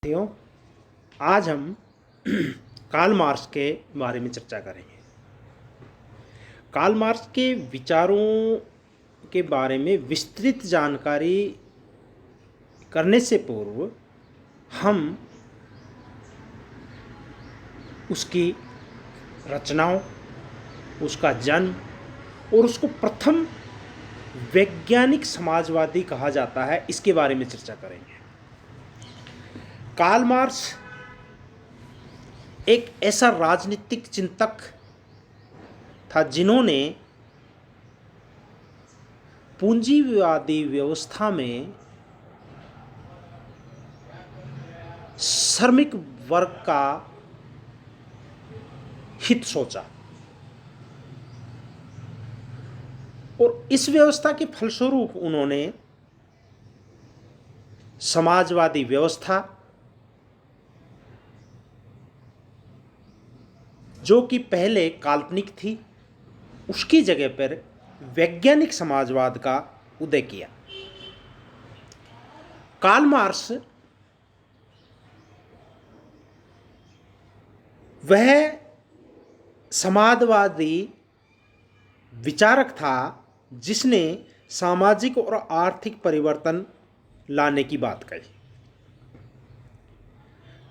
साथियों, आज हम कार्ल मार्क्स के बारे में चर्चा करेंगे। कार्ल मार्क्स के विचारों के बारे में विस्तृत जानकारी करने से पूर्व हम उसकी रचनाओं, उसका जन्म और उसको प्रथम वैज्ञानिक समाजवादी कहा जाता है, इसके बारे में चर्चा करेंगे। कार्ल मार्क्स एक ऐसा राजनीतिक चिंतक था जिन्होंने पूंजीवादी व्यवस्था में श्रमिक वर्ग का हित सोचा और इस व्यवस्था के फलस्वरूप उन्होंने समाजवादी व्यवस्था, जो कि पहले काल्पनिक थी, उसकी जगह पर वैज्ञानिक समाजवाद का उदय किया। कार्ल मार्क्स वह समाजवादी विचारक था जिसने सामाजिक और आर्थिक परिवर्तन लाने की बात कही।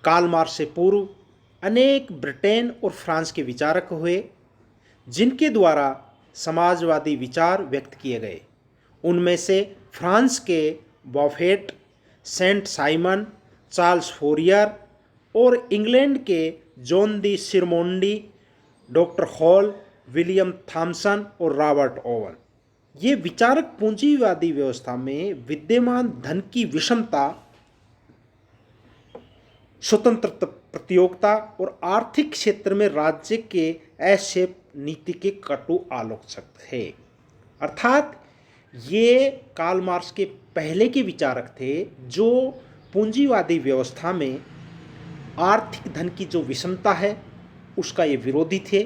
कार्ल मार्क्स से पूर्व अनेक ब्रिटेन और फ्रांस के विचारक हुए जिनके द्वारा समाजवादी विचार व्यक्त किए गए। उनमें से फ्रांस के Babeuf, Saint Simon, Charles Fourier और इंग्लैंड के John D Sismondi, doctor Hall, William Thomson और रॉबर्ट ओवन। ये विचारक पूंजीवादी व्यवस्था में विद्यमान धन की विषमता, स्वतंत्र प्रतियोगिता और आर्थिक क्षेत्र में राज्य के अशेप नीति के कटु आलोचक थे। अर्थात ये कार्ल मार्क्स के पहले के विचारक थे जो पूंजीवादी व्यवस्था में आर्थिक धन की जो विषमता है उसका ये विरोधी थे।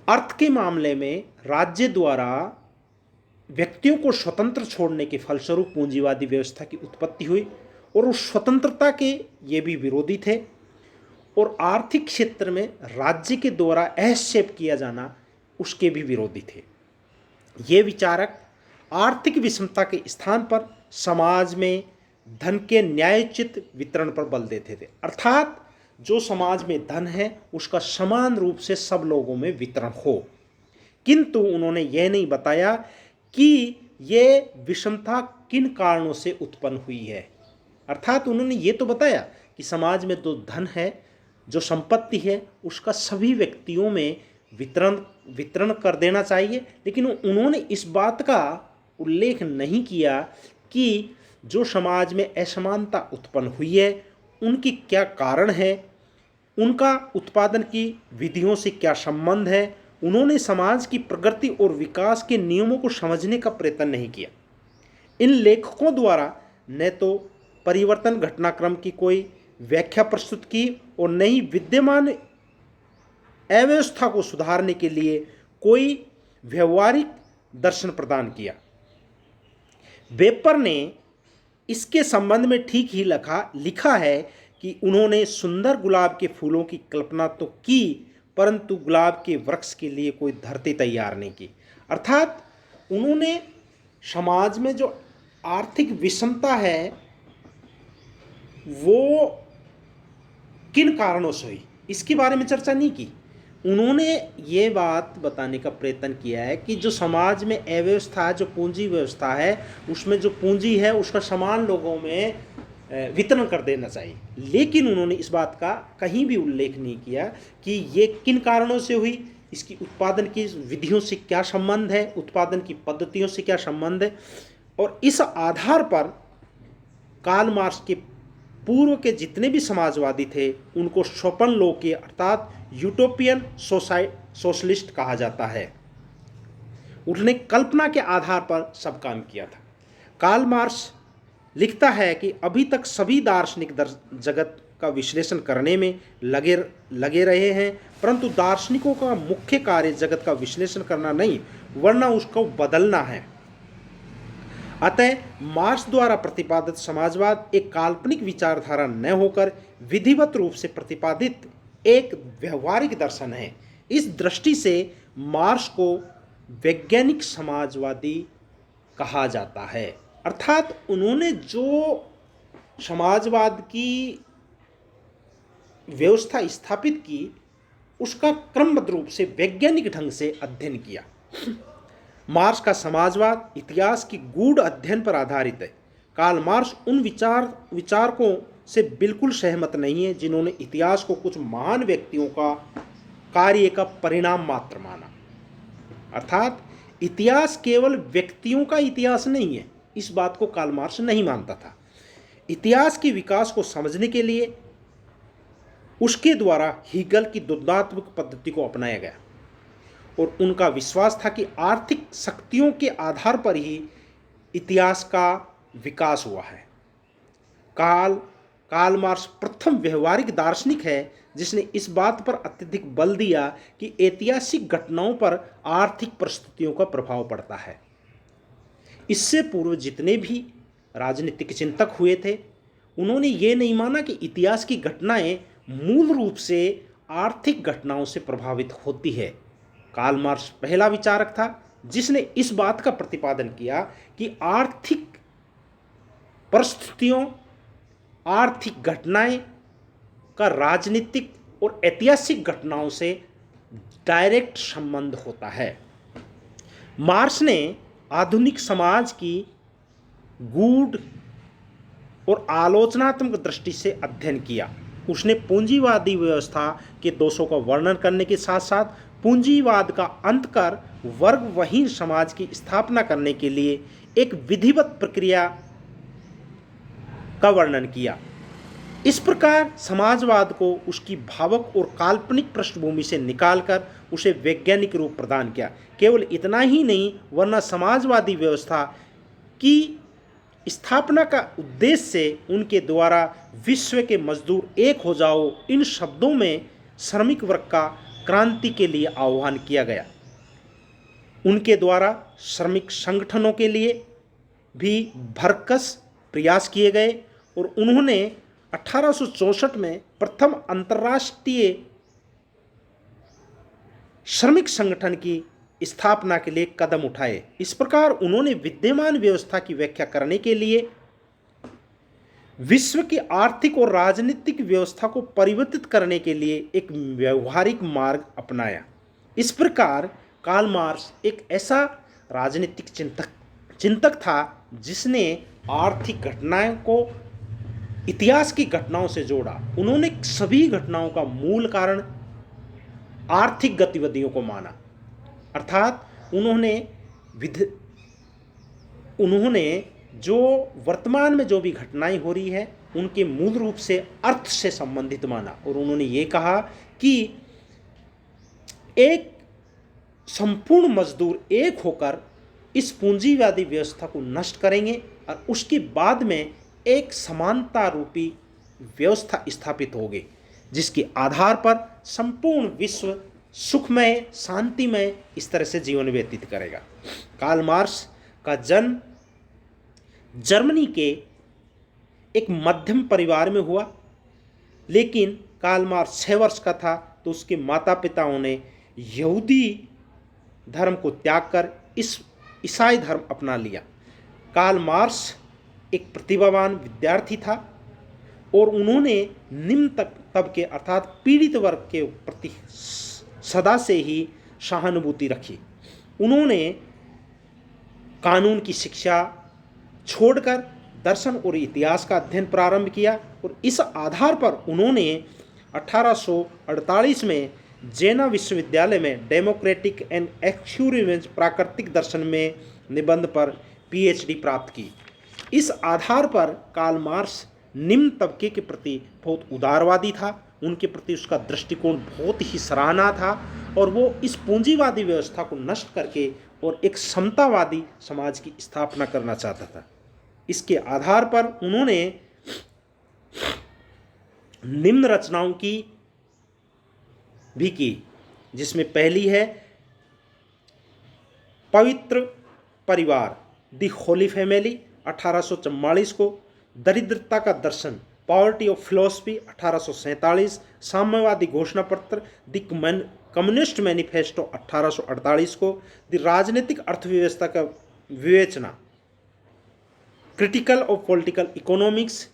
अर्थ के मामले में राज्य द्वारा व्यक्तियों को स्वतंत्र छोड़ने के फलस्वरूप पूंजीवादी व्यवस्था की उत्पत्ति हुई और उस स्वतंत्रता के ये भी विरोधी थे और आर्थिक क्षेत्र में राज्य के द्वारा हस्तक्षेप किया जाना उसके भी विरोधी थे। ये विचारक आर्थिक विषमता के स्थान पर समाज में धन के न्यायोचित वितरण पर बल देते थे। अर्थात जो समाज में धन है उसका समान रूप से सब लोगों में वितरण हो। किंतु उन्होंने यह नहीं बताया कि ये विषमता किन कारणों से उत्पन्न हुई है। अर्थात उन्होंने ये तो बताया कि समाज में जो धन है, जो संपत्ति है, उसका सभी व्यक्तियों में वितरण कर देना चाहिए, लेकिन उन्होंने इस बात का उल्लेख नहीं किया कि जो समाज में असमानता उत्पन्न हुई है उनकी क्या कारण है, उनका उत्पादन की विधियों से क्या संबंध है। उन्होंने समाज की प्रगति और विकास के नियमों को समझने का प्रयत्न नहीं किया। इन लेखकों द्वारा न तो परिवर्तन घटनाक्रम की कोई व्याख्या प्रस्तुत की और न ही विद्यमान अव्यवस्था को सुधारने के लिए कोई व्यवहारिक दर्शन प्रदान किया। वेपर ने इसके संबंध में ठीक ही लिखा है कि उन्होंने सुंदर गुलाब के फूलों की कल्पना तो की परंतु गुलाब के वृक्ष के लिए कोई धरती तैयार नहीं की। अर्थात उन्होंने समाज में जो आर्थिक विषमता है वो किन कारणों से हुई इसके बारे में चर्चा नहीं की। उन्होंने ये बात बताने का प्रयत्न किया है कि जो समाज में अव्यवस्था है, जो पूंजी व्यवस्था है, उसमें जो पूंजी है उसका समान लोगों में वितरण कर देना चाहिए। लेकिन उन्होंने इस बात का कहीं भी उल्लेख नहीं किया कि ये किन कारणों से हुई, इसकी उत्पादन की विधियों से क्या संबंध है, उत्पादन की पद्धतियों से क्या संबंध है। और इस आधार पर कार्ल मार्क्स के पूर्व के जितने भी समाजवादी थे उनको शोपन लोके अर्थात यूटोपियन सोशलिस्ट कहा जाता है। उन्होंने कल्पना के आधार पर सब काम किया था। कार्ल मार्क्स लिखता है कि अभी तक सभी दार्शनिक जगत का विश्लेषण करने में लगे रहे हैं, परंतु दार्शनिकों का मुख्य कार्य जगत का विश्लेषण करना नहीं वरना उसको बदलना है। अतः मार्क्स द्वारा प्रतिपादित समाजवाद एक काल्पनिक विचारधारा न होकर विधिवत रूप से प्रतिपादित एक व्यवहारिक दर्शन है। इस दृष्टि से मार्क्स को वैज्ञानिक समाजवादी कहा जाता है। अर्थात उन्होंने जो समाजवाद की व्यवस्था स्थापित की उसका क्रमबद्ध रूप से वैज्ञानिक ढंग से अध्ययन किया। मार्क्स का समाजवाद इतिहास की गूढ़ अध्ययन पर आधारित है। कार्ल मार्क्स उन विचारकों से बिल्कुल सहमत नहीं है जिन्होंने इतिहास को कुछ महान व्यक्तियों का कार्य का परिणाम मात्र माना। अर्थात इतिहास केवल व्यक्तियों का इतिहास नहीं है, इस बात को कार्ल मार्क्स नहीं मानता था। इतिहास के विकास को समझने के लिए उसके द्वारा हीगल की द्वंद्वात्मक पद्धति को अपनाया गया और उनका विश्वास था कि आर्थिक शक्तियों के आधार पर ही इतिहास का विकास हुआ है। कार्ल मार्क्स प्रथम व्यवहारिक दार्शनिक है जिसने इस बात पर अत्यधिक बल दिया कि ऐतिहासिक घटनाओं पर आर्थिक परिस्थितियों का प्रभाव पड़ता है। इससे पूर्व जितने भी राजनीतिक चिंतक हुए थे उन्होंने ये नहीं माना कि इतिहास की घटनाएं मूल रूप से आर्थिक घटनाओं से प्रभावित होती है। कार्ल मार्क्स पहला विचारक था जिसने इस बात का प्रतिपादन किया कि आर्थिक परिस्थितियों, आर्थिक घटनाएं का राजनीतिक और ऐतिहासिक घटनाओं से डायरेक्ट संबंध होता है। मार्क्स ने आधुनिक समाज की गूढ़ और आलोचनात्मक दृष्टि से अध्ययन किया। उसने पूंजीवादी व्यवस्था के दोषों का वर्णन करने के साथ साथ पूंजीवाद का अंत कर वर्गविहीन समाज की स्थापना करने के लिए एक विधिवत प्रक्रिया का वर्णन किया। इस प्रकार समाजवाद को उसकी भावुक और काल्पनिक पृष्ठभूमि से निकालकर उसे वैज्ञानिक रूप प्रदान किया। केवल इतना ही नहीं, वरना समाजवादी व्यवस्था की स्थापना का उद्देश्य से उनके द्वारा विश्व के मजदूर एक हो जाओ, इन शब्दों में श्रमिक वर्ग का क्रांति के लिए आह्वान किया गया। उनके द्वारा श्रमिक संगठनों के लिए भी भरकस प्रयास किए गए और उन्होंने 1864 में प्रथम अंतर्राष्ट्रीय श्रमिक संगठन की स्थापना के लिए कदम उठाए। इस प्रकार उन्होंने विद्यमान व्यवस्था की व्याख्या करने के लिए विश्व की आर्थिक और राजनीतिक व्यवस्था को परिवर्तित करने के लिए एक व्यवहारिक मार्ग अपनाया। इस प्रकार कार्ल मार्क्स एक ऐसा राजनीतिक चिंतक था जिसने आर्थिक घटनाओं को इतिहास की घटनाओं से जोड़ा। उन्होंने सभी घटनाओं का मूल कारण आर्थिक गतिविधियों को माना। अर्थात उन्होंने जो वर्तमान में जो भी घटनाएं हो रही है उनके मूल रूप से अर्थ से संबंधित माना और उन्होंने ये कहा कि एक संपूर्ण मजदूर एक होकर इस पूंजीवादी व्यवस्था को नष्ट करेंगे और उसके बाद में एक समानता रूपी व्यवस्था स्थापित होगी जिसके आधार पर संपूर्ण विश्व सुखमय, शांतिमय इस तरह से जीवन व्यतीत करेगा। कार्ल मार्क्स का जन्म जर्मनी के एक मध्यम परिवार में हुआ, लेकिन कार्ल मार्क्स 6 वर्ष का था तो उसके माता पिताओं ने यहूदी धर्म को त्याग कर ईसाई धर्म अपना लिया। कार्ल मार्क्स एक प्रतिभावान विद्यार्थी था और उन्होंने निम्न तबके अर्थात पीड़ित वर्ग के प्रति सदा से ही सहानुभूति रखी। उन्होंने कानून की शिक्षा छोड़कर दर्शन और इतिहास का अध्ययन प्रारंभ किया और इस आधार पर उन्होंने 1848 में जेना विश्वविद्यालय में डेमोक्रेटिक एंड एक्सक्लूसिव प्राकृतिक दर्शन में निबंध पर पीएचडी प्राप्त की। इस आधार पर कार्ल मार्क्स निम्न तबके के प्रति बहुत उदारवादी था, उनके प्रति उसका दृष्टिकोण बहुत ही सराहना था और वो इस पूंजीवादी व्यवस्था को नष्ट करके और एक समतावादी समाज की स्थापना करना चाहता था। इसके आधार पर उन्होंने निम्न रचनाओं की भी की, जिसमें पहली है पवित्र परिवार, द होली फैमिली 1844 को, दरिद्रता का दर्शन पॉवर्टी ऑफ फिलोसफी 1847, साम्यवादी घोषणा पत्र द कम्युनिस्ट मैनिफेस्टो 1848 को, द राजनीतिक अर्थव्यवस्था का विवेचना क्रिटिकल ऑफ पॉलिटिकल इकोनॉमिक्स।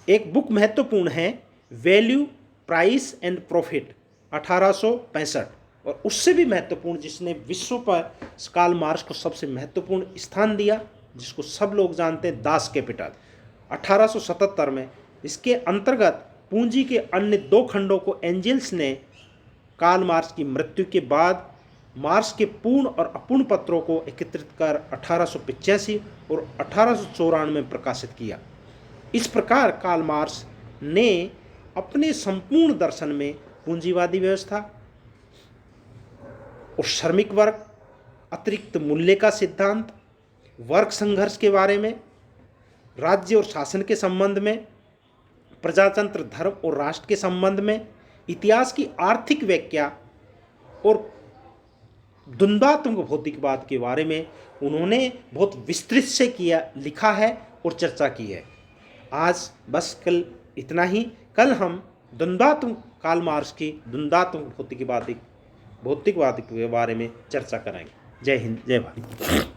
एक बुक महत्वपूर्ण है वैल्यू प्राइस एंड प्रॉफिट 1865, और उससे भी महत्वपूर्ण जिसने विश्व पर कार्ल मार्क्स को सबसे महत्वपूर्ण स्थान दिया, जिसको सब लोग जानते हैं, दास कैपिटल 1877 में। इसके अंतर्गत पूंजी के अन्य 2 खंडों को एंजल्स ने कार्ल मार्क्स की मृत्यु के बाद मार्क्स के पूर्ण और अपूर्ण पत्रों को एकत्रित कर 1885 और 1894 में प्रकाशित किया। इस प्रकार कार्ल मार्क्स ने अपने संपूर्ण दर्शन में पूंजीवादी व्यवस्था और श्रमिक वर्ग, अतिरिक्त मूल्य का सिद्धांत, वर्ग संघर्ष के बारे में, राज्य और शासन के संबंध में, प्रजातंत्र, धर्म और राष्ट्र के संबंध में, इतिहास की आर्थिक व्याख्या और द्वंद्वात्मक भौतिकवाद के बारे में उन्होंने बहुत विस्तृत से लिखा है और चर्चा की है। आज बस कल इतना ही। कल हम द्वंद्वात्मक कार्ल मार्क्स की द्वंद्वात्मक भौतिकवाद के बारे में चर्चा करेंगे। जय हिंद, जय भारत।